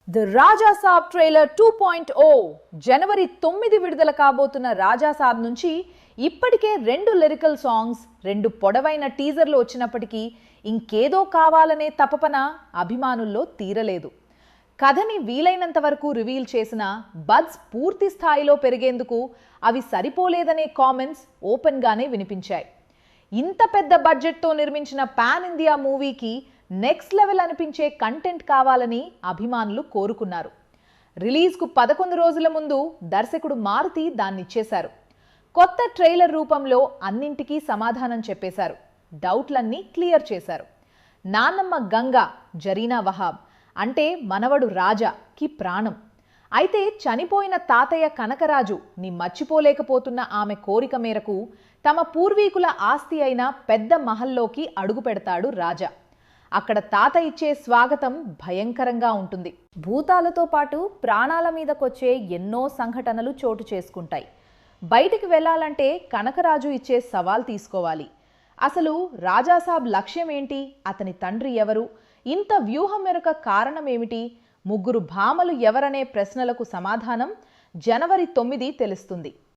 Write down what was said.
The Raja Saab trailer 2.0 జనవరి 9 విడుదల కాబోతున్న రాజా సాబ్ నుంచి ఇప్పటికే 2 లిరికల్ సాంగ్స్, 2 పొడవైన టీజర్లు వచ్చినప్పటికీ ఇంకేదో కావాలనే తపన అభిమానుల్లో తీరలేదు. కథని వీలైనంత వరకు రివీల్ చేసిన బడ్స్ పూర్తి స్థాయిలో పెరిగేందుకు అవి సరిపోలేదనే కామెంట్స్ ఓపెన్గానే వినిపించాయి. ఇంత పెద్ద బడ్జెట్తో నిర్మించిన పాన్ ఇండియా మూవీకి నెక్స్ట్ లెవెల్ అనిపించే కంటెంట్ కావాలని అభిమానులు కోరుకున్నారు. రిలీజ్కు 11 రోజుల ముందు దర్శకుడు మారుతి దాన్నిచ్చేశారు. కొత్త ట్రైలర్ రూపంలో అన్నింటికీ సమాధానం చెప్పేశారు. డౌట్లన్నీ క్లియర్ చేశారు. నాన్నమ్మ గంగా, జరీనా వహాబ్ అంటే మనవడు రాజాకి ప్రాణం. అయితే చనిపోయిన తాతయ్య కనకరాజు ని మర్చిపోలేకపోతున్న ఆమె కోరిక మేరకు తమ పూర్వీకుల ఆస్తి అయిన పెద్ద మహల్లోకి అడుగు పెడతాడు రాజా. అక్కడ తాత ఇచ్చే స్వాగతం భయంకరంగా ఉంటుంది. భూతాలతో పాటు ప్రాణాల మీదకొచ్చే ఎన్నో సంఘటనలు చోటు చేసుకుంటాయి. బయటికి వెళ్ళాలంటే కనకరాజు ఇచ్చే సవాల్ తీసుకోవాలి. అసలు రాజాసాబ్ లక్ష్యం ఏంటి? అతని తండ్రి ఎవరు? ఇంత వ్యూహం వెనుక కారణం ఏమిటి? ముగ్గురు భామలు ఎవరనే ప్రశ్నలకు సమాధానం జనవరి 9 తెలుస్తుంది.